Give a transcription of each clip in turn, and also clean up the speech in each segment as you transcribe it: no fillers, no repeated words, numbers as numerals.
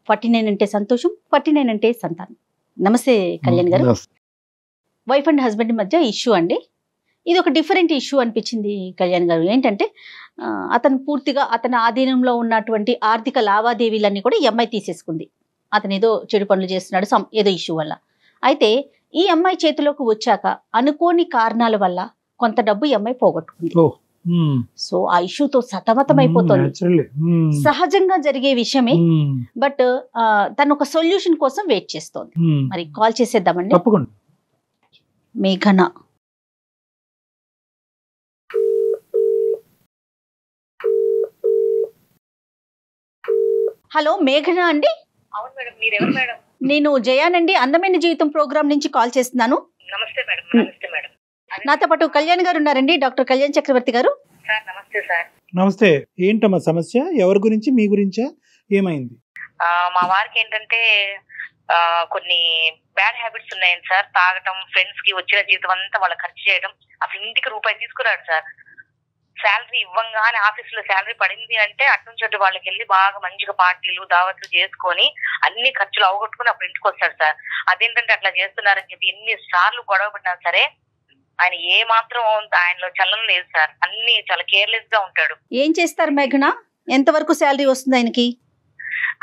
49 అంటే సంతోషం, 49 అంటే సంతానం. నమస్తే కళ్యాణ్ గారు. వైఫ్ అండ్ హస్బెండ్ మధ్య ఇష్యూ అండి. ఇది ఒక డిఫరెంట్ ఇష్యూ అనిపించింది కళ్యాణ్ గారు. ఏంటంటే అతను పూర్తిగా అతని ఆధీనంలో ఉన్నటువంటి ఆర్థిక లావాదేవీలన్నీ కూడా ఈ అమ్మాయి తీసేసుకుంది. అతను ఏదో చెడు పనులు చేస్తున్నాడు ఏదో ఇష్యూ వల్ల. అయితే ఈ అమ్మాయి చేతిలోకి వచ్చాక అనుకోని కారణాల వల్ల కొంత డబ్బు ఈ అమ్మాయి పోగొట్టుకుంది. సో ఆ ఇష్యూతో సతమతం అయిపోతుంది. సహజంగా జరిగే విషయమే. బట్ తను ఒక సొల్యూషన్ కోసం వెయిట్ చేస్తోంది. మరి కాల్ చేసేద్దామండి. మేఘన. హలో మేఘన అండి. అవును మేడం, మీరెవరు మేడం? నేను జయానండి, అందమైన జీవితం ప్రోగ్రామ్ నుంచి కాల్ చేస్తున్నాను. నమస్తే మేడం. నమస్తే మేడం. నాతో పాటు కళ్యాణ్ గారు ఉన్నారండి, డాక్టర్ కళ్యాణ్ చక్రవర్తి గారు. సార్ నమస్తే సార్. నమస్తే. ఏంటమ్మా సమస్య? ఎవరి గురించి? మీ గురించా? ఏమైంది? మా వారికి ఏంటంటే కొన్ని బ్యాడ్ హ్యాబిట్స్ ఉన్నాయండి సార్. తాగటం, ఫ్రెండ్స్ కి వచ్చిన జీతం అంతా వాళ్ళ ఖర్చు చేయడం, అసలు ఇంటికి రూపాయి తీసుకురాడు సార్. శాలరీ ఇవ్వంగానే ఆఫీస్ లో శాలరీ పడింది అంటే అటు వాళ్ళకి వెళ్ళి బాగా మంచిగా పార్టీలు దావత్లు చేసుకొని అన్ని ఖర్చులు అవగొట్టుకుని అప్పుడు ఇంటికి వస్తాడు సార్. అదేంటంటే అట్లా చేస్తున్నారని చెప్పి ఎన్ని సార్లు గొడవ పడినా సరే ఆయన ఏ మాత్రం ఆయనలో చలనం లేదు సార్. అన్ని చాలా కేర్లెస్ గా ఉంటాడు. ఏం చేస్తారు మేఘన? ఎంత వరకు శాలరీ వస్తుంది ఆయనకి?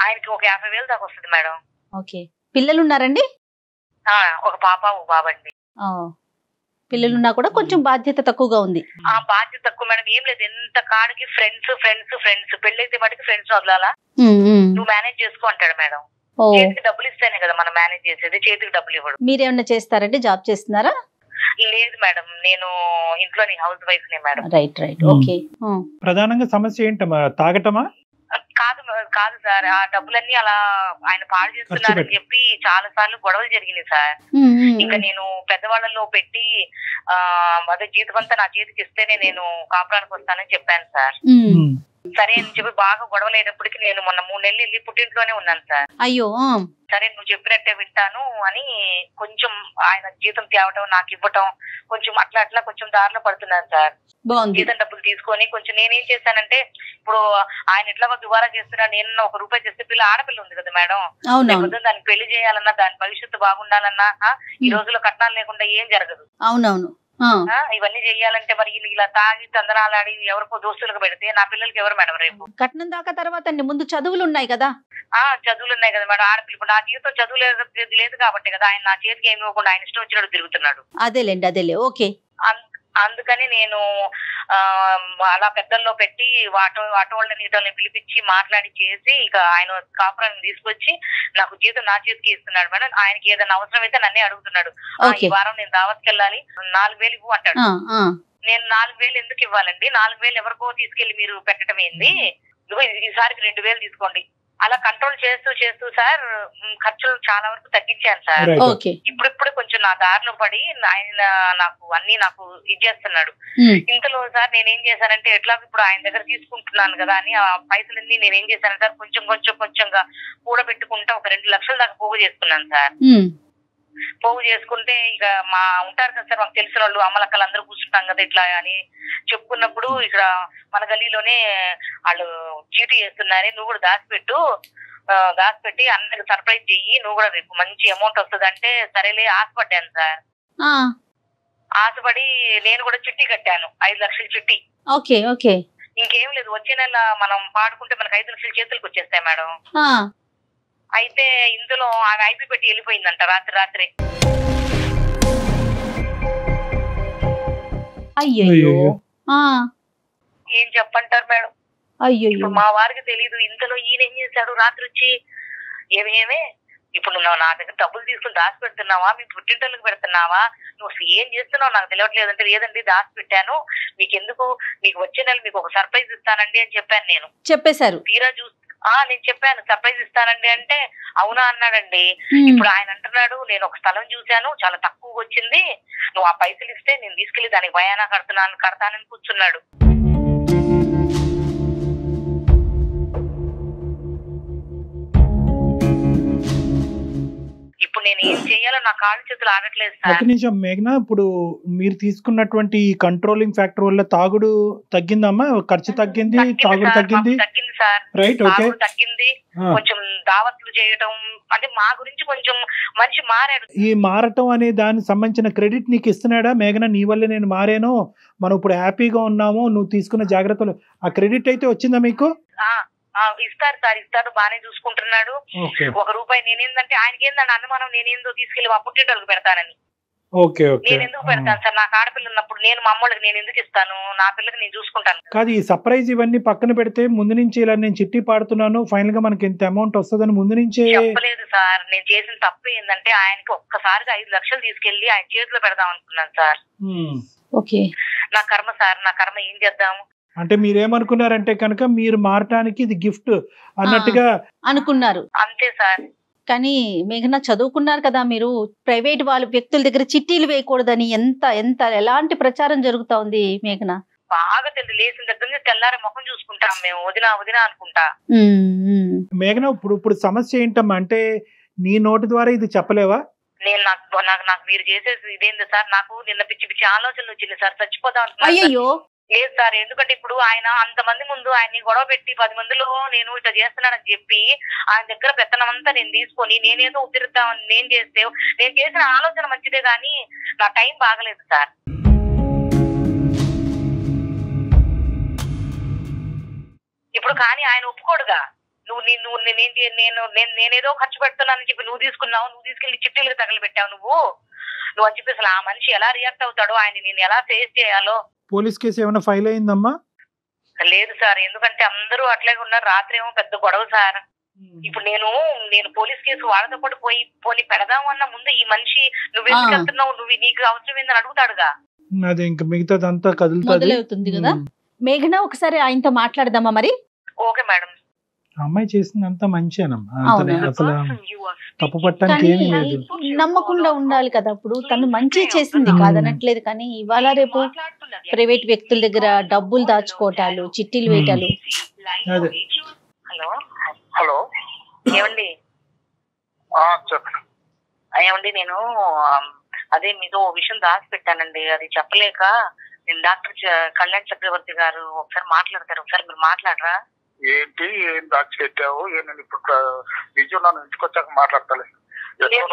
ఆయనకి ఒక 50,000 దాకా వస్తుంది మేడం. ఓకే. పిల్లలు ఉన్నారండి? ఒక పాప ఒక బాబండి. పిల్లలున్నా కూడా కొంచెం బాధ్యత తక్కువగా ఉంది. ఆ బాధ్యత తక్కువ మేడం. ఏం లేదు, ఎంత కాడికి ఫ్రెండ్స్ ఫ్రెండ్స్ ఫ్రెండ్స్ పెళ్ళైతే మటుకు ఫ్రెండ్స్ వదలాలా, నువ్వు మేనేజ్ చేసుకో అంటాడు మేడం. చేతికి డబ్బులు ఇస్తేనే కదా మనం మేనేజ్ చేసేది, చేతికి డబ్బులు ఇవ్వడు. మీరేమన్నా చేస్తారంటే జాబ్ చేస్తున్నారా? లేదు మేడం, నేను ఇంట్లోని హౌస్ వైఫ్ నే మేడం. Right right. ఓకే. ప్రధానంగా సమస్య ఏంటమ్మా? తాగటమా? కాదు సార్, ఆ డబ్బులన్నీ అలా ఆయన పాడు చేస్తున్నారని చెప్పి చాలా సార్లు గొడవలు జరిగినాయి సార్. ఇంకా నేను పెద్దవాళ్ళలో పెట్టి అదే జీతం అంతా నా చేతికి ఇస్తేనే నేను కాపురానికి వస్తానని చెప్పాను సార్. సరే అని చెప్పి బాగా గొడవలు అయినప్పటికీ నేను మొన్న 3 నెలలు వెళ్ళి పుట్టింట్లోనే ఉన్నాను సార్. అయ్యో. సరే నువ్వు చెప్పినట్టే వింటాను అని కొంచెం ఆయన జీతం తేవటం నాకు ఇవ్వటం కొంచెం అట్లా కొంచెం దారిలో పడుతున్నాను సార్. జీతం డబ్బులు తీసుకొని కొంచెం నేనేం చేశానంటే, ఇప్పుడు ఆయన ఎట్లా దుబారా చేస్తున్నాడు, నేను 1 రూపాయి చేస్తే పిల్ల ఆడపిల్ల ఉంది కదా మేడం, దానికి పెళ్లి చేయాలన్నా దాని భవిష్యత్తు బాగుండాలన్నా ఈ రోజుల్లో కట్నాలు లేకుండా ఏం జరగదు. అవునవును. ఇవన్నీ చెయ్యాలంటే మరి ఇలా తాగి తందనాలాడి ఎవరికో దోస్తులకు పెడితే నా పిల్లలకి ఎవరు మేడం రేపు? కట్నం దాకా తర్వాత ముందు చదువులు ఉన్నాయి కదా. చదువులు ఉన్నాయి కదా మేడం. ఆడపిల్ల నా జీవితం చదువు లేదు కాబట్టి కదా ఆయన నా చేతికి ఏమి ఇవ్వకుండా ఆయన ఇష్టం వచ్చినట్టు తిరుగుతున్నాడు. అదేలేండి, అదేలే. ఓకే. అందుకని నేను అలా పెద్దల్లో పెట్టి ఆటో వాళ్ళని ఇటోళ్ళని పిలిపించి మాట్లాడి చేసి ఇక ఆయన కాపురాన్ని తీసుకొచ్చి నాకు జీతం నా చేతికి ఇస్తున్నాడు మేడం. ఆయనకి ఏదైనా అవసరం అయితే నన్నే అడుగుతున్నాడు. ఈ వారం నేను దావత్కి వెళ్ళాలి, 4,000 ఇవ్వు అంటాడు. నేను 4,000 ఎందుకు ఇవ్వాలండి? 4,000 ఎవరికో తీసుకెళ్లి మీరు పెట్టడం ఏంది? ఈసారికి 2,000 తీసుకోండి. అలా కంట్రోల్ చేస్తూ సార్ ఖర్చులు చాలా వరకు తగ్గించాను సార్. ఇప్పుడు కొంచెం నా దారిలో పడి ఆయన నాకు ఇచ్చేస్తున్నాడు. ఇంతలో సార్ నేనేం చేశానంటే, ఎట్లా ఇప్పుడు ఆయన దగ్గర తీసుకుంటున్నాను కదా అని ఆ పైసలన్నీ నేనేం చేశాను సార్, కొంచెంగా కూడబెట్టుకుంటా ఒక 2 లక్షల దాకా పోగు చేసుకున్నాను సార్. పోగు చేసుకుంటే ఇక ఉంటారు కదా సార్ మాకు తెలిసిన వాళ్ళు, అమ్మలక్కలు అందరూ కూర్చుంటాం కదా ఇట్లా అని చెప్పుకున్నప్పుడు, ఇక్కడ మన గల్లీలోనే వాళ్ళు చీటీ చేస్తున్నారే, నువ్వు కూడా దాచిపెట్టి అందరికి సర్ప్రైజ్ చెయ్యి, నువ్వు కూడా రేపు మంచి అమౌంట్ వస్తుంది అంటే సరేలే ఆశపడ్డాను సార్. ఆశపడి నేను కూడా చిట్టి కట్టాను, 5 లక్షల చిట్టి. Okay okay. ఇంకేం లేదు, వచ్చే నెల మనం పాడుకుంటే మనకు 5 లక్షల చేతులకు వచ్చేస్తాయి మేడం. అయితే ఇందులో ఆమె ఐపీ పెట్టి వెళ్ళిపోయిందంట రాత్రి. అయ్యో. ఏం చెప్పంటారు మేడం? అయ్యో. మా వారికి తెలీదు. ఇంతలో ఈయన ఏం చేశాడు, రాత్రి వచ్చి ఏమే ఇప్పుడు నువ్వు నా దగ్గర డబ్బులు తీసుకుని దాచి పెడుతున్నావా, మీ పుట్టింటోళ్ళకి పెడుతున్నావా, నువ్వు అసలు ఏం చేస్తున్నావు నాకు తెలియట్లేదు అంటే, లేదండి దాచి పెట్టాను, మీకు వచ్చే నెల మీకు ఒక సర్ప్రైజ్ ఇస్తానండి అని చెప్పాను. నేను చెప్పేశారు. తీరా చూసి నేను చెప్పాను సర్ప్రైజ్ ఇస్తానండి అంటే, అవునా అన్నాడండి. ఇప్పుడు ఆయన అంటున్నాడు, నేను ఒక స్థలం చూశాను చాలా తక్కువగా వచ్చింది, నువ్వు ఆ పైసలు ఇస్తే నేను తీసుకెళ్లి దానికి భయానా కడతానని కూర్చున్నాడు. ఇప్పుడు నేను నేను ఏం చేయాలో నా కాళ్ళు చేతులు ఆడట్లేదు ఒక సార్. నిమిషం మేఘనా, ఇప్పుడు మీరు తీసుకున్నటువంటి కంట్రోలింగ్ ఫ్యాక్టర్ వల్ల తాగుడు తగ్గిందమ్మా, ఖర్చు తగ్గింది, తాగుడు తగ్గింది, తగ్గింది సార్, రైట్? ఓకే, తాగుడు తగ్గింది, కొంచెం దావత్లు చేయటం, అంటే మా గురించి కొంచెం మనిషి మారాడు. ఈ మారటం అనే దానికి సంబంధించిన క్రెడిట్ నీకు ఇస్తున్నాడా మేఘనా? నీ వల్లే నేను మారాను, మనం ఇప్పుడు హ్యాపీగా ఉన్నాము, నువ్వు తీసుకున్న జాగ్రత్తలు, ఆ క్రెడిట్ అయితే వచ్చిందా మీకు? ఇస్తారు సార్, ఇస్తారు, బానే చూసుకుంటున్నాడు. ₹1 నేనేందంటే ఆయనకి ఏందంటే అనుమానం, నేనేందో తీసుకెళ్లి మా పుట్టింటోళ్ళకి పెడతానని. నేను ఎందుకు పెడతాను సార్? నాకు ఆడపిల్ల ఉన్నప్పుడు నేను మా అమ్మోళ్ళకి నేను ఎందుకు ఇస్తాను? నా పిల్లకి నేను చూసుకుంటాను. కాదు, ఈ సర్ప్రైజ్ ఇవన్నీ పక్కన పెడితే ముందు నుంచి ఇలా నేను చిట్టి పాడుతున్నాను, ఫైనల్ గా మనకి ఎంత అమౌంట్ వస్తుందని ముందు నుంచే చెప్పలేదు సార్. నేను చేసిన తప్పు ఏంటంటే ఆయనకి ఒక్కసారిగా 5 లక్షలు తీసుకెళ్లి ఆయన చేతిలో పెడదాం అనుకున్నాను సార్. ఓకే, నా కర్మ సార్, నా కర్మ, ఏం చేద్దాము? అంటే మీరేమనుకున్నారంటే కనుక మీరు మారటానికి ఇది గిఫ్ట్ అన్నట్టుగా అనుకున్నారు. అంతే సార్. కానీ మేఘనా చదువుకున్నారు కదా మీరు, ప్రైవేట్ వాళ్ళ వ్యక్తుల దగ్గర చిట్టీలు వేయకూడదని ఎంత ఎంత ఎలాంటి ప్రచారం జరుగుతా ఉంది మేఘనా? బాగా తెలియదు, లేచిన దగ్గర నుంచి తెల్లారి ముఖం చూసుకుంటాం మేము, వదినా వదినా అనుకుంటా. మేఘనా, ఇప్పుడు సమస్య ఏంటమ్మా అంటే నీ నోటి ద్వారా ఇది చెప్పలేవా? నేను నాకు మీరు చేసేది ఇదేంది సార్? నాకు నిన్న పిచ్చి పిచ్చి ఆలోచనలు వచ్చింది సార్, చచ్చిపోదాం అనుకున్నాను. అయ్యో లేదు సార్, ఎందుకంటే ఇప్పుడు ఆయన అంతమంది ముందు ఆయన్ని గొడవ పెట్టి 10 మందిలో నేను ఇట్లా చేస్తున్నానని చెప్పి ఆయన దగ్గర పెత్తనమంతా నేను తీసుకొని నేనేదో ఉద్ధరిద్దామని నేను చేస్తే, నేను చేసిన ఆలోచన మంచిదే కానీ నా టైం బాగలేదు సార్. ఇప్పుడు కానీ ఆయన ఒప్పుకోడుగా. నేనేదో ఖర్చు పెడుతున్నానని చెప్పి నువ్వు తీసుకున్నావు, నువ్వు తీసుకెళ్లి చిట్టీలకు తగలబెట్టావు నువ్వు అని చెప్పి అసలు ఆ మనిషి ఎలా రియాక్ట్ అవుతాడో, ఆయన నేను ఎలా ఫేస్ చేయాలో. పోలీస్ కేసు ఏమైనా ఫైల్ అయిందమ్మా? లేదు సార్, ఎందుకంటే అందరూ అట్లాగే ఉన్నారు. రాత్రి ఏమో పెద్ద గొడవ సార్. ఇప్పుడు నేను పోలీస్ కేసు వాళ్ళతో పాటు పోనీ పెడదామన్న ముందు ఈ మనిషి నువ్వు ఎందుకు వెళ్తున్నావు, నువ్వు నీకు అవసరం ఏందని అడుగుతాడుగా. అదే ఇంకా మిగతాదంతా కదులుతుంది కదా. మేఘనా, ఒకసారి ఆయనతో మాట్లాడదామా మరి? Okay madam. అమ్మాయి చేసిందంతా మంచిదేనమ్మా, అసలు తప్పు పట్టడానికి ఏమీ లేదు. నమ్మకుండా ఉండాలి కదా. ఇప్పుడు తను మంచి చేసింది కాదనట్లేదు, కానీ ఇవాళ రేపు ప్రైవేట్ వ్యక్తుల దగ్గర డబ్బులు దాచుకోవటాలు, చిట్టీలు వేయటాలు. హలో హలో, ఏమండి? ఏమండి, నేను అదే మీతో ఓ విషయం దాచిపెట్టానండి, అది చెప్పలేక నేను డాక్టర్ కళ్యాణ్ చక్రవర్తి గారు ఒకసారి మాట్లాడతారు, ఒకసారి మీరు మాట్లాడరా? ఏంటి, ఏం దాచిపెట్టావు? నేను ఇప్పుడు నిజం నన్ను ఇంటికి వచ్చాక మాట్లాడతాను.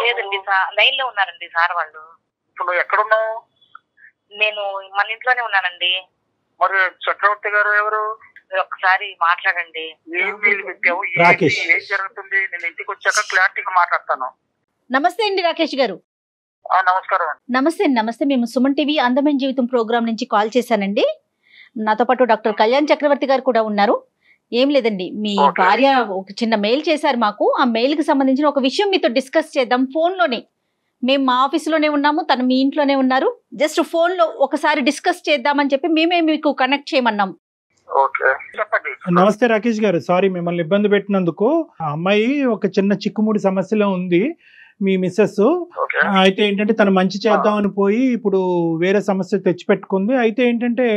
లేదండి, లైన్ లో ఉన్నారండి సార్ వాళ్ళు. ఇప్పుడు నువ్వు ఎక్కడున్నావు? నేను మన ఇంట్లోనే ఉన్నానండి. మరి చక్రవర్తి గారు ఎవరు? ఒక్కసారి మాట్లాడండి. ఏం వీలు పెట్టావు, ఏం జరుగుతుంది? నేను ఇంటికి వచ్చాక క్లారిటీగా మాట్లాడతాను. నమస్తే అండి రాకేష్ గారు. నమస్కారం. నమస్తే. మేము సుమన్ టీవీ అందమైన జీవితం ప్రోగ్రామ్ నుంచి కాల్ చేశానండి. నాతో పాటు డాక్టర్ కళ్యాణ్ చక్రవర్తి గారు కూడా ఉన్నారు. ఏం లేదండి, మీ భార్య ఒక చిన్న మెయిల్ చేశారు మాకు. ఆ మెయిల్ కి సంబంధించిన ఒక విషయం మీతో డిస్కస్ చేద్దాం ఫోన్ లోనే. మేము మా ఆఫీసులోనే ఉన్నాము, తను మీ ఇంట్లోనే ఉన్నారు. జస్ట్ ఫోన్ లో ఒకసారి డిస్కస్ చేద్దామని చెప్పి మేమే మీకు కనెక్ట్ చేయమన్నాం. నమస్తే రాకేష్ గారు, సారీ మిమ్మల్ని ఇబ్బంది పెట్టినందుకు. ఆ అమ్మాయి ఒక చిన్న చిక్కుముడి సమస్యలో ఉంది, మీ మిస్సెస్. అయితే ఏంటంటే తను మంచి చేద్దామని పోయి ఇప్పుడు వేరే సమస్య తెచ్చిపెట్టుకుంది. అయితే ఏంటంటే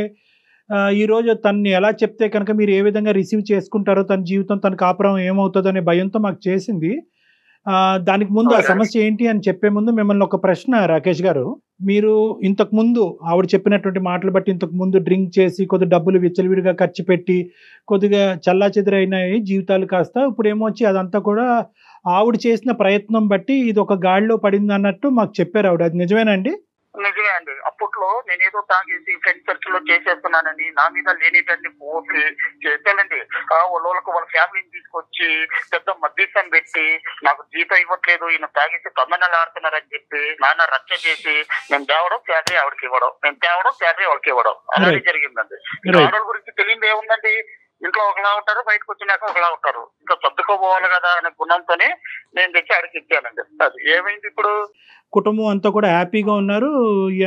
ఈ రోజు తనని ఎలా చెప్తే కనుక మీరు ఏ విధంగా రిసీవ్ చేసుకుంటారో, తన జీవితం, తన కాపురం ఏమవుతుందో అనే భయంతో మాకు చేసింది. దానికి ముందు ఆ సమస్య ఏంటి అని చెప్పే ముందు మిమ్మల్ని ఒక ప్రశ్న రాకేష్ గారు. మీరు ఇంతకు ముందు ఆవిడ చెప్పినటువంటి మాటలు బట్టి ఇంతకు ముందు డ్రింక్ చేసి కొద్ది డబ్బులు విచ్చలవిడిగా ఖర్చు పెట్టి కొద్దిగా చల్లాచెదురైనాయి జీవితాలు కాస్త, ఇప్పుడు ఏమొచ్చి అదంతా కూడా ఆవిడ చేసిన ప్రయత్నం బట్టి ఇది ఒక గాడిలో పడింది అన్నట్టు మాకు చెప్పారు ఆవిడ. అది నిజమేనండి? నిజమే అండి. అప్పట్లో నేనేదో తాగేసి ఫ్రెండ్ సర్కిల్ లో చేసేస్తున్నానని నా మీద లేనిటన్ని పోసి చేశానండి. వాళ్ళకి వాళ్ళ ఫ్యామిలీని తీసుకొచ్చి పెద్ద మధ్యస్థం పెట్టి నాకు జీతం ఇవ్వట్లేదు, ఈయన తాగేసి తొందరలు ఆడుతున్నారని చెప్పి నాన్న రచ్చ చేసి నేను తేవడం శాలరీ ఆవిడకి ఇవ్వడం, నేను తేవడం శాలరీ ఆవిడకి ఇవ్వడం, అలాగే జరిగిందండి. ఆడవాళ్ళ గురించి తెలియదు ఏముందండి, ఇంట్లో ఒకలా ఉంటారు, బయటకు వచ్చినాక ఒకలా ఉంటారు. ఇంకా సర్దుకోపోవాలి కదా అనే గుణంతోనే నేను తెచ్చి ఆడికి ఇచ్చానండి. అది ఏమైంది, ఇప్పుడు కుటుంబం అంతా కూడా హ్యాపీగా ఉన్నారు,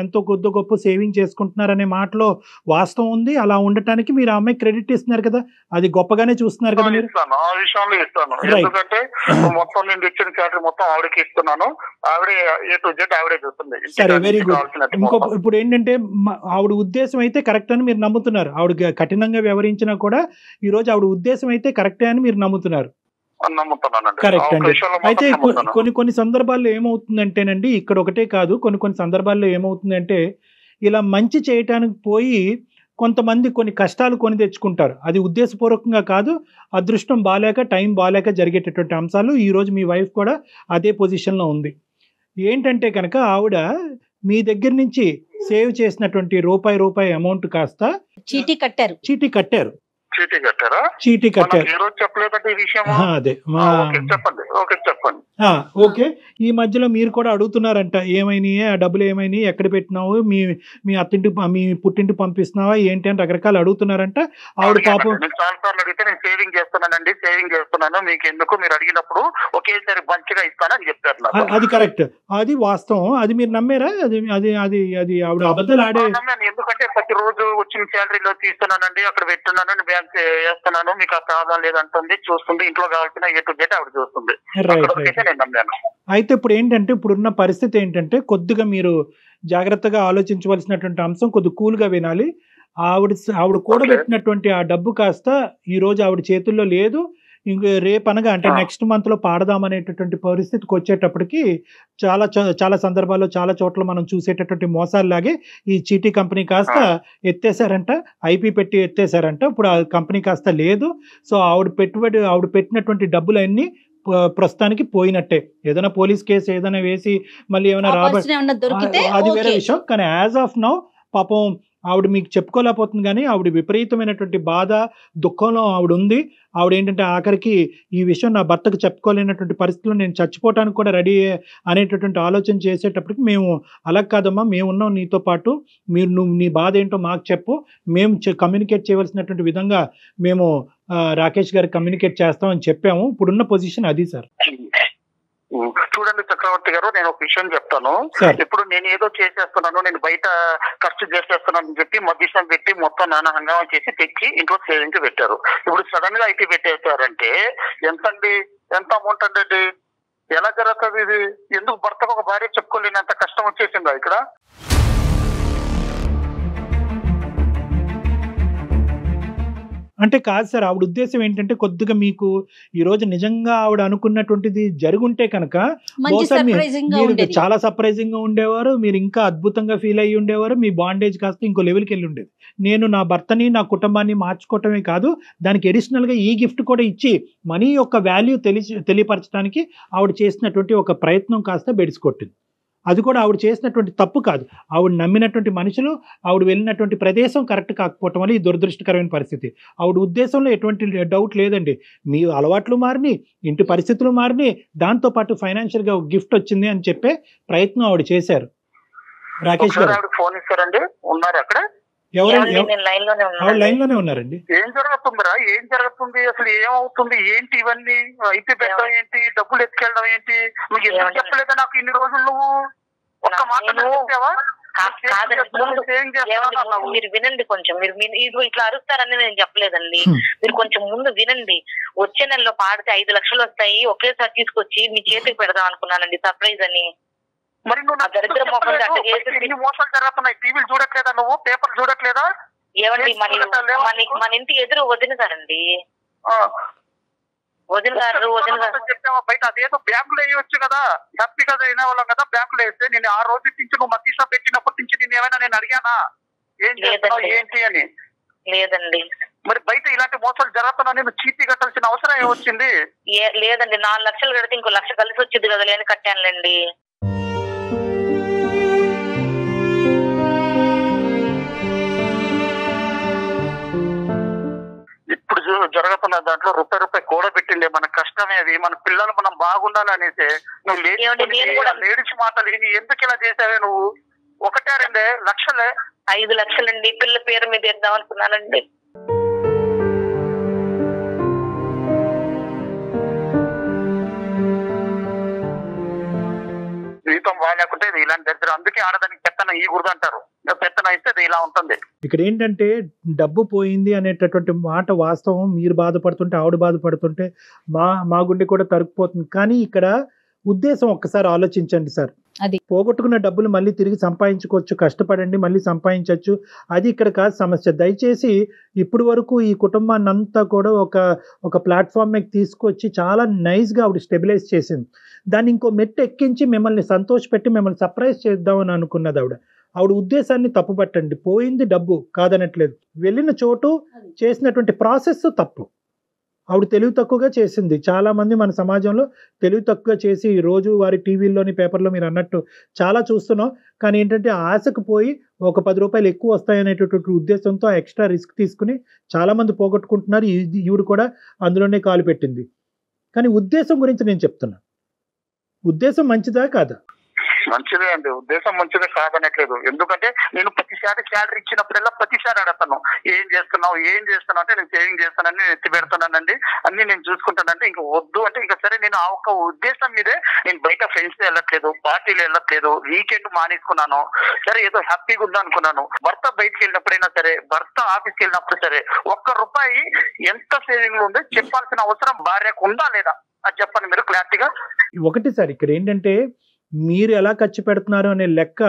ఎంతో కొద్ది గొప్ప సేవింగ్ చేసుకుంటున్నారు అనే మాటలో వాస్తవం ఉంది. అలా ఉండటానికి మీరు ఆ అమ్మాయి క్రెడిట్ ఇస్తున్నారు కదా, అది గొప్పగానే చూస్తున్నారు కదా మీరు? ఇస్తాను, ఆ విషయంలో ఇస్తాను. ఎందుకంటే మొత్తం నేను తెచ్చిన శాలరీ మొత్తం ఆవిడకి ఇస్తున్నాను, ఆవిడే ఏ టు జెడ్ ఆవిడే చూస్తుంది. సరే, వెరీ గుడ్. ఇప్పుడు ఏంటంటే ఆవిడ ఉద్దేశం అయితే కరెక్ట్ అని మీరు నమ్ముతున్నారు. ఆవిడ కఠినంగా వ్యవహరించినా కూడా ఈ రోజు ఆవిడ ఉద్దేశం అయితే కరెక్టే అని మీరు నమ్ముతున్నారు. నమ్ముతున్నానండి. కరెక్ట్ ఆ అండి. విషయంలో అయితే మాత్రం నమ్ముతాను. కొన్ని సందర్భాల్లో ఏమవుతుందంటేనండి, ఇక్కడ ఒకటే కాదు, కొన్ని సందర్భాల్లో ఏమవుతుందంటే ఇలా మంచి చేయటానికి పోయి కొంతమంది కొన్ని కష్టాలు కొని తెచ్చుకుంటారు. అది ఉద్దేశపూర్వకంగా కాదు, అదృష్టం బాలేక టైం బాలేక జరిగేటటువంటి అంశాలు. ఈరోజు మీ వైఫ్ కూడా అదే పొజిషన్లో ఉంది. ఏంటంటే కనుక ఆవిడ మీ దగ్గర నుంచి సేవ్ చేసినటువంటి రూపాయి అమౌంట్ కాస్త చీటీ కట్టారు. చీటీ కట్టారా? చీటీ కట్టారు. ఈ రోజు చెప్పలేదంటే ఈ విషయం. అదే చెప్పండి. ఓకే చెప్పండి. ఓకే. ఈ మధ్యలో మీరు కూడా అడుగుతున్నారంట, ఏమైనాయి ఆ డబ్బులు, ఏమైనాయి, ఎక్కడ పెట్టినావు, మీ అత్తింటి మీ పుట్టింటి పంపిస్తున్నావా ఏంటి అని రకరకాలు అడుగుతున్నారంట. ఆవిడ పాపం చాలా సార్లు అడిగితే నేను సేవింగ్ చేస్తున్నాను, మీకు ఎందుకు, మీరు అడిగినప్పుడు ఒకేసారి మంచిగా ఇస్తానని చెప్పారు. అది కరెక్ట్, అది వాస్తవం. అది మీరు నమ్మారా? అది అది అది అది ఆవిడ అబద్ధాలు ఆడే. ఎందుకంటే ప్రతిరోజు వచ్చిన శాలరీలో తీస్తున్నానండి, అక్కడ పెట్టున్నానని బ్యాంక్ వేస్తున్నాను, మీకు ఆ ప్రాబ్లం లేదంటుంది, చూస్తుంది, ఇంట్లో కావాల్సిన ఏ టు జెడ్ ఆవిడ చూస్తుంది. నేను నమ్మాను. అయితే ఇప్పుడు ఏంటంటే, ఇప్పుడున్న పరిస్థితి ఏంటంటే, కొద్దిగా మీరు జాగ్రత్తగా ఆలోచించవలసినటువంటి అంశం, కొద్దిగా కూల్గా వినాలి. ఆవిడ కూడబెట్టినటువంటి ఆ డబ్బు కాస్త ఈ రోజు ఆవిడ చేతుల్లో లేదు. ఇంక రేపనగా అంటే నెక్స్ట్ మంత్ లో పాడదామనేటటువంటి పరిస్థితికి వచ్చేటప్పటికి చాలా సందర్భాల్లో చాలా చోట్ల మనం చూసేటటువంటి మోసాల్లాగే ఈ చీటీ కంపెనీ కాస్త ఎత్తేసారంట, ఐపీ పెట్టి ఎత్తేసారంట. ఇప్పుడు ఆ కంపెనీ కాస్త లేదు. సో ఆవిడ పెట్టినటువంటి డబ్బులన్నీ ప్రస్తుతానికి పోయినట్టే. ఏదైనా పోలీస్ కేసు ఏదైనా వేసి మళ్ళీ ఏమైనా అది వేరే విషయం. కానీ యాజ్ ఆఫ్ నౌ పాపం ఆవిడ మీకు చెప్పుకోలేకపోతుంది, కానీ ఆవిడ విపరీతమైనటువంటి బాధ, దుఃఖంలో ఆవిడ ఉంది. ఆవిడ ఏంటంటే ఆఖరికి ఈ విషయం నా భర్తకు చెప్పుకోలేనటువంటి పరిస్థితుల్లో నేను చచ్చిపోవటానికి కూడా రెడీ అనేటటువంటి ఆలోచన చేసేటప్పటికి, మేము అలా కాదమ్మా, మేము ఉన్నాం నీతో పాటు, నువ్వు నీ బాధ ఏంటో మాకు చెప్పు, మేము కమ్యూనికేట్ చేయవలసినటువంటి విధంగా మేము రాకేష్ గారికి కమ్యూనికేట్ చేస్తామని చెప్పాము. ఇప్పుడున్న పొజిషన్ అది సార్. చూడండి చక్రవర్తి గారు, నేను ఒక విషయం చెప్తాను. ఇప్పుడు నేను ఏదో చేసేస్తున్నాను, నేను బయట ఖర్చు చేసేస్తున్నాను అని చెప్పి మధ్యస్థం పెట్టి మొత్తం నానా హంగామా చేసి తెచ్చి ఇంట్లో సేవింగ్ పెట్టారు. ఇప్పుడు సడన్ గా ఐటీ పెట్టేశారంటే ఎంత అమౌంట్ అండి? ఎలా జరుగుతుంది ఇది? ఎందుకు భర్తకు ఒక భార్య చెప్పుకోలేనంత కష్టం వచ్చేసిందా ఇక్కడ? అంటే కాదు సార్, ఆవిడ ఉద్దేశం ఏంటంటే, కొద్దిగా మీకు ఈ రోజు నిజంగా ఆవిడ అనుకున్నటువంటిది జరుగుంటే కనుక మీరు చాలా సర్ప్రైజింగ్ గా ఉండేవారు, మీరు ఇంకా అద్భుతంగా ఫీల్ అయ్యి ఉండేవారు, మీ బాండేజ్ కాస్త ఇంకో లెవెల్కి వెళ్ళి ఉండేది. నేను నా భర్తని నా కుటుంబాన్ని మార్చుకోవటమే కాదు, దానికి అడిషనల్ గా ఈ గిఫ్ట్ కూడా ఇచ్చి మనీ యొక్క వాల్యూ తెలియపరచడానికి ఆవిడ చేసినటువంటి ఒక ప్రయత్నం కాస్త బెడిసికొట్టింది. అది కూడా ఆవిడ చేసినటువంటి తప్పు కాదు, ఆవిడ నమ్మినటువంటి మనుషులు, ఆవిడ వెళ్ళినటువంటి ప్రదేశం కరెక్ట్ కాకపోవటం వల్ల ఈ దురదృష్టకరమైన పరిస్థితి. ఆవిడ ఉద్దేశంలో ఎటువంటి డౌట్ లేదండి. మీ అలవాట్లు మారిని, ఇంటి పరిస్థితులు మారిని, దాంతోపాటు ఫైనాన్షియల్ గా గిఫ్ట్ వచ్చింది అని చెప్పే ప్రయత్నం ఆవిడ చేశారు. రాకేష్ గారు ఫోన్ ఇస్తారండి, ఉన్నారు అక్కడ? ఆవిడ లైన్ లోనే ఉన్నారండి. ఏం జరుగుతుందిరా? ఏం జరుగుతుంది అసలు? ఏమవుతుంది? ఏంటి ఇవన్నీ? ఐటీ పెట్టడం ఏంటి? డబ్బులు ఎత్తుకెళ్ళడం ఏంటి? నువ్వు ఎందుకు చెప్పలేదా నాకు ఇన్ని రోజులు? నువ్వు ఒక్క మాట చెప్పావా? మీరు వినండి కొంచెం. మీరు ఇట్లా అరుస్తారని నేను చెప్పలేదండి. మీరు కొంచెం ముందు వినండి. వచ్చే నెలలో పాడితే 5 లక్షలు వస్తాయి, ఒకేసారి తీసుకొచ్చి మీ చేతికి పెడదాం అనుకున్నానండి, సర్ప్రైజ్ అని. మరి నువ్వు మోసాలు జరుగుతున్నాయి, టీవీలు చూడట్లేదా? నువ్వు పేపర్ చూడట్లేదా? ఏమండి మన ఇంటి ఎదురు వదిన గారండి, వదిన గారు చెప్పావా? బయట అదేదో బ్యాంకులో వేయవచ్చు కదా, హ్యాపీగా వినేవాళ్ళం కదా. బ్యాంకులో వేస్తే నేను ఆ రోజు నుంచి నువ్వు మతీసా పెట్టినప్పటి నుంచి నేను ఏమైనా నేను అడిగానా ఏం చేస్తావు ఏంటి అని? లేదండి. మరి బయట ఇలాంటి మోసాలు జరుగుతున్నా నేను చీటీ కట్టాల్సిన అవసరం ఏమొచ్చింది? లేదండి, 4 లక్షలు కడితే ఇంకో 1 లక్ష కలిసి వచ్చింది కదా, లేని కట్టానులేండి. ఇప్పుడు జరుగుతున్న దాంట్లో రూపాయి కూడా పెట్టిండే మన కష్టమే అది. మన పిల్లలు మనం బాగుండాలి అనేసి నువ్వు లేడీస్ మాటలు ఎందుకు ఇలా చేసావే నువ్వు? 1-2 లక్షలే? 5 లక్షలండి. పిల్ల పేరు మీద వేద్దాం అనుకున్నానండి. జీవితం బాగాలేకుంటే ఇలాంటి దగ్గర, అందుకే ఆడదానికి పెత్తన ఈ గుర్దు అంటారు. పెత్తన ఇస్తే ఇలా ఉంటుంది. ఇక్కడ ఏంటంటే డబ్బు పోయింది అనేటటువంటి మాట వాస్తవం. మీరు బాధపడుతుంటే, ఆవిడ బాధపడుతుంటే మా గుండె కూడా తరుక్కుపోతుంది. కానీ ఇక్కడ ఉద్దేశం ఒక్కసారి ఆలోచించండి సార్. అది. పోగొట్టుకున్న డబ్బులు మళ్ళీ తిరిగి సంపాదించుకోవచ్చు, కష్టపడండి మళ్ళీ సంపాదించవచ్చు, అది ఇక్కడ కాదు సమస్య. దయచేసి ఇప్పుడు వరకు ఈ కుటుంబాన్ని అంతా కూడా ఒక ప్లాట్ఫామ్ మీద తీసుకొచ్చి చాలా నైస్గా ఆవిడ స్టెబిలైజ్ చేసింది. దాన్ని ఇంకో మెట్టు ఎక్కించి మిమ్మల్ని సంతోషపెట్టి మిమ్మల్ని సర్ప్రైజ్ చేద్దామని అనుకున్నది ఆవిడ ఉద్దేశాన్ని తప్పుపట్టండి. పోయింది డబ్బు కాదనట్లేదు, వెళ్ళిన చోటు చేసినటువంటి ప్రాసెస్ తప్పు. ఆవిడ తెలివి తక్కువగా చేసింది. చాలామంది మన సమాజంలో తెలివి తక్కువగా చేసి రోజు వారి టీవీల్లోని పేపర్లో మీరు అన్నట్టు చాలా చూస్తున్నాం. కానీ ఏంటంటే ఆశకు పోయి ఒక 10 రూపాయలు ఎక్కువ వస్తాయనేటటువంటి ఉద్దేశంతో ఎక్స్ట్రా రిస్క్ తీసుకుని చాలామంది పోగొట్టుకుంటున్నారు. ఈవిడ కూడా అందులోనే కాలు పెట్టింది. కానీ ఉద్దేశం గురించి నేను చెప్తున్నా, ఉద్దేశం మంచిదా కాదా? మంచిదే అండి, ఉద్దేశం మంచిదే కాదనట్లేదు. ఎందుకంటే నేను ప్రతిసారి శాలరీ ఇచ్చినప్పుడల్లా ప్రతిసారి అడుగుతాను, ఏం చేస్తున్నావు అంటే నేను సేవింగ్ చేస్తానని, నేను ఎత్తి పెడుతున్నానండి, అన్ని నేను చూసుకుంటానంటే ఇంకా వద్దు అంటే ఇంకా సరే. నేను ఆ ఒక్క ఉద్దేశం మీదే నేను బయట ఫ్రెండ్స్ వెళ్ళట్లేదు, పార్టీలు వెళ్ళట్లేదు, వీకెండ్ మానేసుకున్నాను. సరే ఏదో హ్యాపీగా ఉందా అనుకున్నాను. భర్త బయటకు వెళ్ళినప్పుడైనా సరే, భర్త ఆఫీస్కి వెళ్ళినప్పుడు సరే, ₹1 ఎంత సేవింగ్ లో ఉందో చెప్పాల్సిన అవసరం భార్యకు ఉందా లేదా అది చెప్పండి మీరు క్లారిటీగా. ఒకటి సార్, ఇక్కడ ఏంటంటే మీరు ఎలా ఖర్చు పెడుతున్నారు అనే లెక్క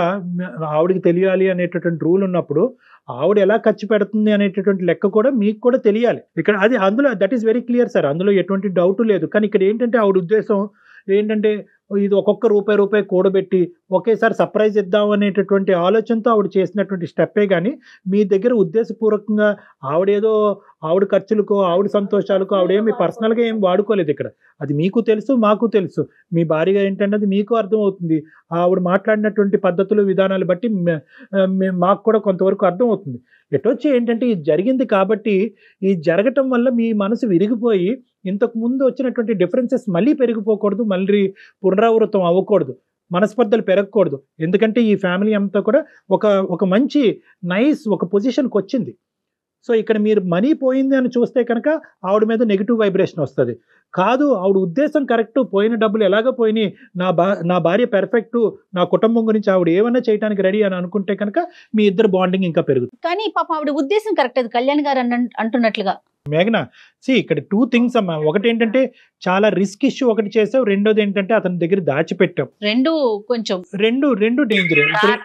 ఆవిడకి తెలియాలి అనేటటువంటి రూల్ ఉన్నప్పుడు, ఆవిడ ఎలా ఖర్చు పెడుతుంది అనేటటువంటి లెక్క కూడా మీకు కూడా తెలియాలి. ఇక్కడ అది అందులో that is very clear sir, అందులో ఎటువంటి డౌట్ లేదు. కానీ ఇక్కడ ఏంటంటే ఆవిడ ఉద్దేశం ఏంటంటే ఇది ఒక్కొక్క రూపాయి కూడబెట్టి ఒకేసారి సర్ప్రైజ్ ఇద్దాం అనేటటువంటి ఆలోచనతో ఆవిడ చేసినటువంటి స్టెప్పే. కానీ మీ దగ్గర ఉద్దేశపూర్వకంగా ఆవిడ ఖర్చులకు, ఆవిడ సంతోషాలకు ఆవిడేమి పర్సనల్గా ఏం వాడుకోలేదు ఇక్కడ. అది మీకు తెలుసు, మాకు తెలుసు. మీ భార్యగా ఏంటంటే అది మీకు అర్థమవుతుంది. ఆవిడ మాట్లాడినటువంటి పద్ధతులు, విధానాలు బట్టి మాకు కూడా కొంతవరకు అర్థమవుతుంది. ఎటొచ్చి ఏంటంటే ఇది జరిగింది కాబట్టి, ఈ జరగటం వల్ల మీ మనసు విరిగిపోయి ఇంతకు ముందు వచ్చినటువంటి డిఫరెన్సెస్ మళ్ళీ పెరిగిపోకూడదు, మళ్ళీ పునరావృతం అవ్వకూడదు, మనస్పర్ధలు పెరగకూడదు. ఎందుకంటే ఈ ఫ్యామిలీ అంతా కూడా ఒక మంచి ఒక పొజిషన్కి వచ్చింది. సో ఇక్కడ మీరు మనీ పోయింది అని చూస్తే కనుక ఆవిడ మీద నెగిటివ్ వైబ్రేషన్ వస్తుంది. కాదు, ఆవిడ ఉద్దేశం కరెక్ట్, పోయిన డబ్బులు ఎలాగ పోయినాయి, నా భార్య పెర్ఫెక్ట్, నా కుటుంబం గురించి ఆవిడ ఏమన్నా చేయడానికి రెడీ అని అనుకుంటే కనుక మీ ఇద్దరు బాండింగ్ ఇంకా పెరుగుతుంది. కానీ పాప ఆవిడ ఉద్దేశం కరెక్ట్, అది కళ్యాణ్ గారు అంటున్నట్లుగా. మేఘన, ఇక్కడ 2 థింగ్స్ అమ్మా. ఒకటి ఏంటంటే చాలా రిస్క్ ఇష్యూ ఒకటి చేసావు, రెండోది ఏంటంటే అతని దగ్గర దాచిపెట్టావు. రెండు డేంజర్.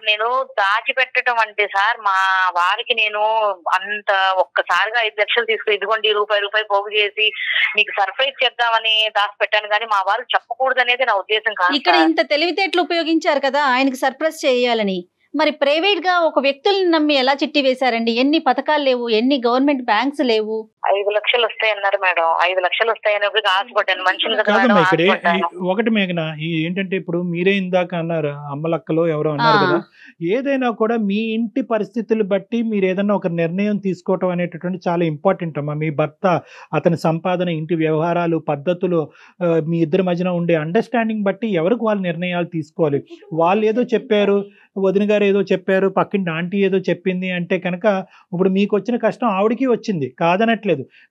నేను దాచిపెట్టడం అంటే సార్, మా వారికి నేను అంత ఒక్కసారిగా 5 లక్షలు తీసుకుని ఇదిగోండి రూపాయి పోగు చేసి మీకు సర్ప్రైజ్ చేద్దామని దాచిపెట్టాను. కానీ మా వారు చెప్పకూడదు అనేది నా ఉద్దేశం కాదు. ఇక్కడ ఇంత తెలివితేటలు ఉపయోగించారు కదా ఆయనకి సర్ప్రైజ్ చేయాలని. మరి ప్రైవేట్ గా ఒక వ్యక్తుల్ని నమ్మి ఎలా చిట్టి వేశారండి? ఎన్ని పథకాలు లేవు, ఎన్ని గవర్నమెంట్ బ్యాంక్స్ లేవు. 5 లక్షలు వస్తాయన్నారు మేడం. 5 లక్షలు వస్తాయని ఆశపడ్డాను. మనుషులు ఒకటి మేఘన, ఏంటంటే ఇప్పుడు మీరే ఇందాక అన్నారు, అమ్మలక్కలో ఎవరో అన్నారు కదా, ఏదైనా కూడా మీ ఇంటి పరిస్థితులు బట్టి మీరు ఏదైనా ఒక నిర్ణయం తీసుకోవటం అనేటటువంటి చాలా ఇంపార్టెంట్ అమ్మా. మీ భర్త, అతని సంపాదన, ఇంటి వ్యవహారాలు, పద్ధతులు, మీ ఇద్దరి మధ్యన ఉండే అండర్స్టాండింగ్ బట్టి ఎవరికి వాళ్ళు నిర్ణయాలు తీసుకోవాలి. వాళ్ళు ఏదో చెప్పారు, వదిన గారు ఏదో చెప్పారు, పక్కింటి ఆంటీ ఏదో చెప్పింది అంటే కనుక ఇప్పుడు మీకు వచ్చిన కష్టం ఆవిడకి వచ్చింది కాదనట్లేదు.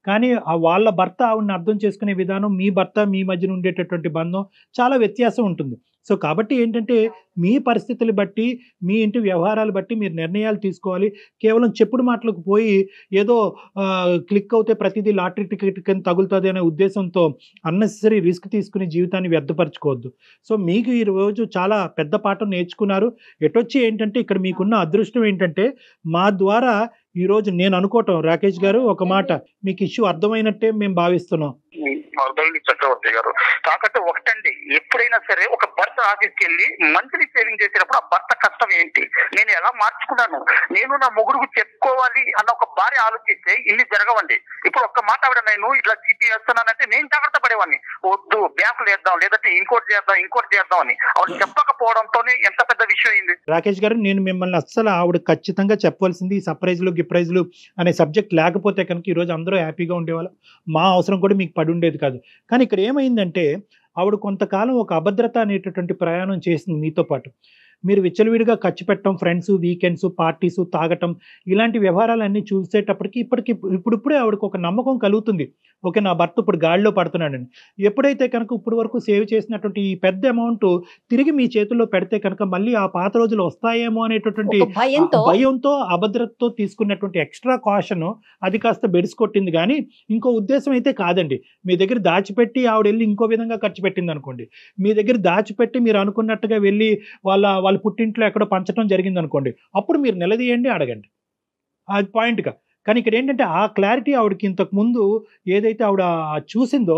కానీ వాళ్ళ భర్త ఆవిడని అర్థం చేసుకునే విధానం, మీ భర్త మీ మధ్యన ఉండేటటువంటి బంధం చాలా వ్యత్యాసం ఉంటుంది. సో కాబట్టి ఏంటంటే మీ పరిస్థితులు బట్టి, మీ ఇంటి వ్యవహారాలు బట్టి మీరు నిర్ణయాలు తీసుకోవాలి. కేవలం చెప్పుడు మాటలకు పోయి ఏదో క్లిక్ అవుతే ప్రతిదీ లాటరీ టికెట్ కింద తగులుతుంది అనే ఉద్దేశంతో అన్నెసరీ రిస్క్ తీసుకుని జీవితాన్ని వ్యర్థపరచుకోవద్దు. సో మీకు ఈ రోజు చాలా పెద్ద పాఠం నేర్చుకున్నారు. ఎటొచ్చి ఏంటంటే ఇక్కడ మీకున్న అదృష్టం ఏంటంటే మా ద్వారా ఈరోజు నేను అనుకోవటం, రాకేష్ గారు ఒక మాట, మీకు ఇష్యూ అర్థమైనట్టే మేము భావిస్తున్నాం. అర్థమైంది చక్రవర్తి గారు. కాకపోతే ఒకటండి, ఎప్పుడైనా సరే ఒక భర్త ఆఫీస్కి వెళ్ళి మంత్లీ సేవింగ్ చేసినప్పుడు ఆ భర్త కష్టం ఏంటి, నేను ఎలా మార్చుకున్నాను, నేను నా మొగుడుకు చెప్పుకోవాలి అన్న ఒక భార్య ఆలోచిస్తే ఇన్ని జరగవండి. ఇప్పుడు ఒక్క మాట ఆవిడ నేను ఇట్లా సిటీ వేస్తున్నానంటే నేను జాగ్రత్త పడేవాడిని, వద్దు బ్యాంకులు వేద్దాం, లేదంటే ఇంకోటి చేద్దాం అని ఆవిడ చెప్పకపోవడంతోనే ఎంత పెద్ద విషయం అయింది. రాకేష్ గారు, నేను మిమ్మల్ని అస్సలు ఆవిడ ఖచ్చితంగా చెప్పవలసింది ఈ సర్ప్రైజ్లు గిప్రైజ్లు అనే సబ్జెక్ట్ లేకపోతే కనుక ఈరోజు అందరూ హ్యాపీగా ఉండేవాళ్ళు, మా అవసరం కూడా మీకు పడి ఉండేది కాదు. కానీ ఇక్కడ ఏమైందంటే ఆవిడ కొంతకాలం ఒక అభద్రత అనేటటువంటి ప్రయాణం చేసింది మీతో పాటు. మీరు విచ్చలవిడిగా ఖర్చు పెట్టడం, ఫ్రెండ్స్, వీకెండ్స్, పార్టీస్, తాగటం, ఇలాంటి వ్యవహారాలన్నీ చూసేటప్పటికి ఇప్పుడిప్పుడే ఆవిడకు ఒక నమ్మకం కలుగుతుంది. ఓకే నా భర్త ఇప్పుడు గాడిలో పడుతున్నాడని. ఎప్పుడైతే కనుక ఇప్పుడు వరకు సేవ్ చేసినటువంటి ఈ పెద్ద అమౌంట్ తిరిగి మీ చేతుల్లో పెడితే కనుక మళ్ళీ ఆ పాత రోజులు వస్తాయేమో అనేటటువంటి భయంతో అభద్రతతో తీసుకున్నటువంటి ఎక్స్ట్రా కాషన్ అది కాస్త బెడిసి కొట్టింది. కానీ ఇంకో ఉద్దేశం అయితే కాదండి. మీ దగ్గర దాచిపెట్టి ఆవిడ వెళ్ళి ఇంకో విధంగా ఖర్చు పెట్టింది అనుకోండి, మీ దగ్గర దాచిపెట్టి మీరు అనుకున్నట్టుగా వెళ్ళి వాళ్ళ పుట్టింట్లో ఎక్కడో పంచడం జరిగింది అనుకోండి, అప్పుడు మీరు నిలదీయండి, అడగండి. అది పాయింట్గా. కానీ ఇక్కడ ఏంటంటే ఆ క్లారిటీ ఆవిడకి ఇంతకు ముందు ఏదైతే ఆవిడ చూసిందో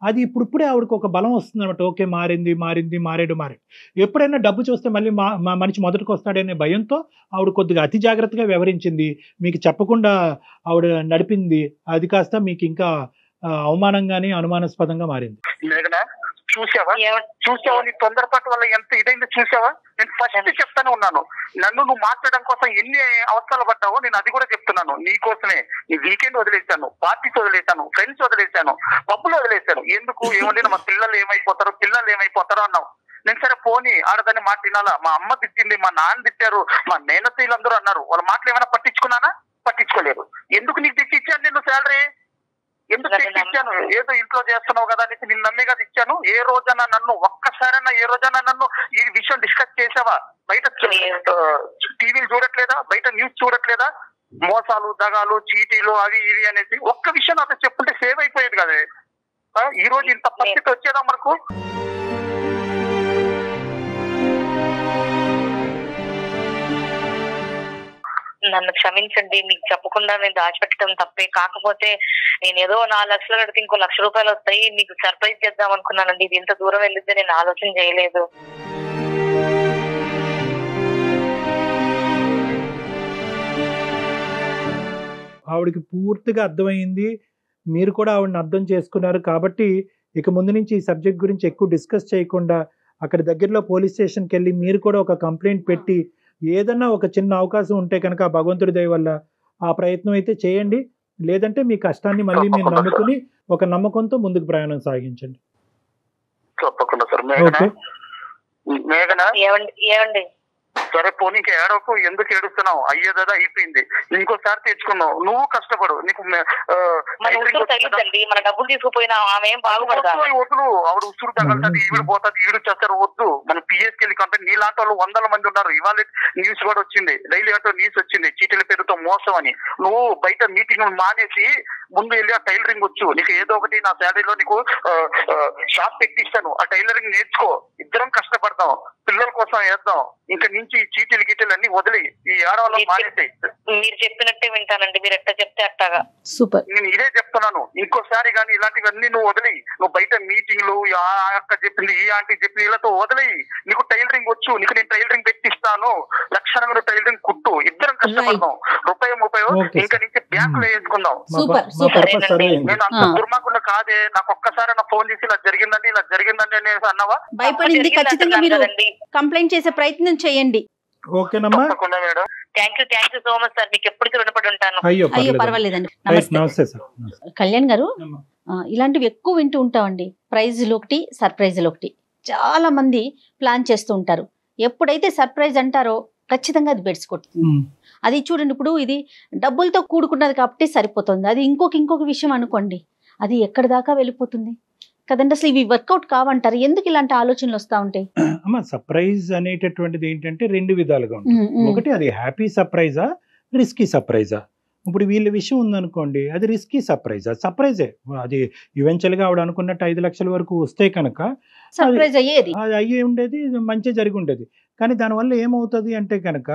అది ఇప్పుడిప్పుడే ఆవిడకి ఒక బలం వస్తుంది అనమాట. ఓకే మారాడు. ఎప్పుడైనా డబ్బు చూస్తే మళ్ళీ మా మనిషి మొదటికి వస్తాడనే భయంతో ఆవిడ కొద్దిగా అతి జాగ్రత్తగా వ్యవహరించింది, మీకు చెప్పకుండా ఆవిడ నడిపింది. అది కాస్త మీకు ఇంకా అవమానంగానే అనుమానాస్పదంగా మారింది. చూసావా నీ తొందరపాటు వల్ల ఎంత ఇదైందో చూసావా? నేను ఫస్ట్ చెప్తానే ఉన్నాను, నన్ను నువ్వు మాట్లాడడం కోసం ఎన్ని అవసరాలు పడ్డావో నేను అది కూడా చెప్తున్నాను. నీకోసమే నీ వీకెండ్ వదిలేశాను, పార్టీస్ వదిలేశాను, ఫ్రెండ్స్ వదిలేశాను, పబ్బులు వదిలేశాను. ఎందుకు? ఏమంటే మా పిల్లలు ఏమైపోతారో అన్నావు. నేను సరే పోనీ ఆడదాన్ని మాట వినాలా? మా అమ్మ తిట్టింది, మా నాన్న తిట్టారు, మా మేనత్తయ్యలందరూ అన్నారు. వాళ్ళ మాటలు ఏమైనా పట్టించుకున్నానా? పట్టించుకోలేదు. ఎందుకు నీకు తెచ్చిచ్చాను నేను శాలరీ? ఎందుకు తెచ్చిచ్చాను? ఏదో ఇంట్లో చేస్తున్నావు కదా అనేసి నిన్న నమ్మే కదా ఇచ్చాను. ఏ రోజన్నా నన్ను ఈ విషయం డిస్కస్ చేసావా? బయట టీవీలు చూడట్లేదా? బయట న్యూస్ చూడట్లేదా? మోసాలు, దగాలు, చీటీలు అవి ఇవి అనేసి ఒక్క విషయం నాతో చెప్పుంటే సేవ్ అయిపోయేది కదా. ఈ రోజు ఇంత పరిస్థితి వచ్చేదా మనకు? నన్ను క్షమించండి, మీకు చెప్పకుండా నేను దాచిపెట్టడం తప్పే. కాకపోతే నేను ఏదో 4 లక్షలు కడితే ఇంకో 1 లక్ష రూపాయలు వస్తాయి, మీకు సర్ప్రైజ్ చేద్దాం అనుకున్నానండి. ఇది ఇంత దూరం వెళ్ళిద్దే నేను ఆలోచన చేయలేదు. ఆవిడకి పూర్తిగా అర్థమైంది, మీరు కూడా ఆవిడని అర్థం చేసుకున్నారు. కాబట్టి ఇక ముందు నుంచి ఈ సబ్జెక్ట్ గురించి ఎక్కువ డిస్కస్ చేయకుండా అక్కడ దగ్గరలో పోలీస్ స్టేషన్కి వెళ్ళి మీరు కూడా ఒక కంప్లైంట్ పెట్టి ఏదన్నా ఒక చిన్న అవకాశం ఉంటే కనుక భగవంతుడి దయ వల్ల ఆ ప్రయత్నం అయితే చేయండి. లేదంటే మీ కష్టాన్ని మళ్ళీ మీరు నమ్ముకుని ఒక నమ్మకంతో ముందుకు ప్రయాణం సాగించండి. ఏమండి సరే పోనీ ఇంకా ఏడవకు, ఎందుకు ఏడుస్తున్నావు? అయ్యేదా అయిపోయింది, ఇంకోసారి తెచ్చుకున్నావు. నువ్వు కష్టపడు, నీకు మన డబ్బులు తీసుకుపోయినా ఆమె వద్దు. ఆవిడ ఉసురు తగలుతుంది, ఈవిడ పోతుంది, ఈవిడ చేస్తారు. వద్దు. మన పిఎస్కి వెళ్ళి కంటే నీలాంటి వాళ్ళు 100 మంది ఉన్నారు. ఇవాళ న్యూస్ కూడా వచ్చింది, డైలీ ఆటో న్యూస్ వచ్చింది, చీటీల పేరుతో మోసం అని. నువ్వు బయట మీటింగ్ మానేసి ముందు వెళ్ళి ఆ టైలరింగ్ వచ్చు. నీకు ఏదో ఒకటి నా శాలరీలో నీకు షాప్ పెట్టిస్తాను, ఆ టైలరింగ్ నేర్చుకో. ఇద్దరం కష్టపడతాం, పిల్లల కోసం వేద్దాం. ఇంకా నుంచి చీటీలు గీటీలు అన్ని వదిలి ఈ ఏడవాళ్ళని మానేసాయి. మీరు చెప్పినట్టే వింటానండి, మీరు ఎట్లా చెప్తే అట్టగా. సూపర్. నేను ఇదే చెప్తున్నాను, ఇంకోసారి కానీ ఇలాంటివన్నీ నువ్వు వదిలి, నువ్వు బయట మీటింగ్లు ఆ అక్క చెప్పింది, ఈ ఆంటీ చెప్పింది ఇలాతో వదిలి. నీకు టైలరింగ్ వచ్చు, నీకు నేను టైలరింగ్ పెట్టిస్తాను, లక్షణంగా టైలరింగ్ కుట్టు. ఇద్దరం కష్టపడదాం, ₹30 ఇంకా నుంచి బ్యాంకులో వేసుకుందాం. నేను అంత దుర్మార్గుండా కాదే. నాకు ఒక్కసారి నా ఫోన్ చేసి ఇలా జరిగిందండి అనేసి అన్నావా? భయపడింది. ఖచ్చితంగా మీరు కంప్లైంట్ చేసే ప్రయత్నం చేయండి. ఓకేనమ్మా. Madam, thank you so much sir. మీకు ఎప్పటికీ రుణపడి ఉంటాను. అయ్యో పర్వాలేదండి. నమస్తే కళ్యాణ్ గారు. ఇలాంటివి ఎక్కువ వింటూ ఉంటామండి. ప్రైజ్లు ఒకటి, సర్ప్రైజ్లు ఒకటి. చాలా మంది ప్లాన్ చేస్తూ ఉంటారు. ఎప్పుడైతే సర్ప్రైజ్ అంటారో ఖచ్చితంగా అది బెడ్స్ కొట్టుతుంది. అది చూడండి, ఇప్పుడు ఇది డబ్బులతో కూడుకున్నది కాబట్టి సరిపోతుంది. అది ఇంకొక విషయం అనుకోండి, అది ఎక్కడి దాకా వెళ్ళిపోతుంది కదండి. అసలు ఇవి వర్కౌట్ కావంటారు. ఎందుకు ఇలాంటి ఆలోచనలు వస్తూ ఉంటాయి? అమ్మ, సర్ప్రైజ్ అనేటటువంటిది ఏంటంటే 2 విధాలుగా ఉంటుంది. ఒకటి, అది హ్యాపీ సర్ప్రైజా, రిస్కీ సర్ప్రైజా. ఇప్పుడు వీళ్ళ విషయం ఉందనుకోండి, అది రిస్కీ సర్ప్రైజే. అది ఈవెన్చువల్గా ఆవిడ అనుకున్నట్టు 5 లక్షల వరకు వస్తే కనుక సర్ప్రైజ్ అయ్యేది, అది అయ్యే ఉండేది, మంచి జరిగి ఉండేది. కానీ దానివల్ల ఏమవుతుంది అంటే కనుక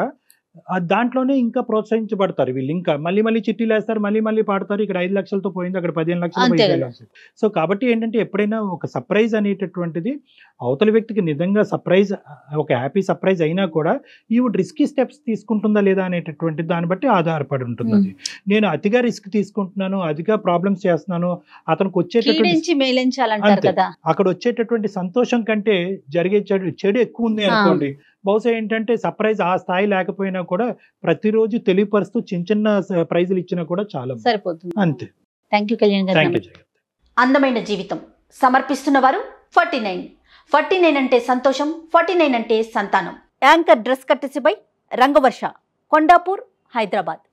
దాంట్లోనే ఇంకా ప్రోత్సహించబడతారు వీళ్ళు. ఇంకా మళ్ళీ చిట్టీలు వేస్తారు, మళ్ళీ పాడతారు. ఇక్కడ 5 లక్షలతో పోయింది, అక్కడ 15 లక్షలు, 15 లక్షలు. సో కాబట్టి ఏంటంటే ఎప్పుడైనా ఒక సర్ప్రైజ్ అనేటటువంటిది అవతల వ్యక్తికి నిజంగా సర్ప్రైజ్, ఒక హ్యాపీ సర్ప్రైజ్ అయినా కూడా ఈవిడ రిస్కీ స్టెప్స్ తీసుకుంటుందా లేదా అనేటటువంటి దాన్ని బట్టి ఆధారపడి ఉంటుంది. అది నేను అతిగా రిస్క్ తీసుకుంటున్నాను, అతిగా ప్రాబ్లమ్స్ చేస్తున్నాను, అతనికి వచ్చేటటువంటి అక్కడ వచ్చేటటువంటి సంతోషం కంటే జరిగే చెడు ఎక్కువ ఉంది అనుకోండి, బహుశా ఏంటంటే సర్ప్రైజ్ ఆ స్థాయి లేకపోయినా కూడా ప్రతిరోజు తెలియపరుస్తూ చిన్న ప్రైజులు ఇచ్చినా కూడా చాలా సరిపోతుంది. అంతే. థ్యాంక్ యూ కళ్యాణ్ గారు. అందమైన జీవితం సమర్పిస్తున్న వారు 49 అంటే సంతోషం, 49 అంటే సంతానం. యాంకర్ డ్రెస్ కట్టెసిపై రంగవర్ష, కొండాపూర్, హైదరాబాద్.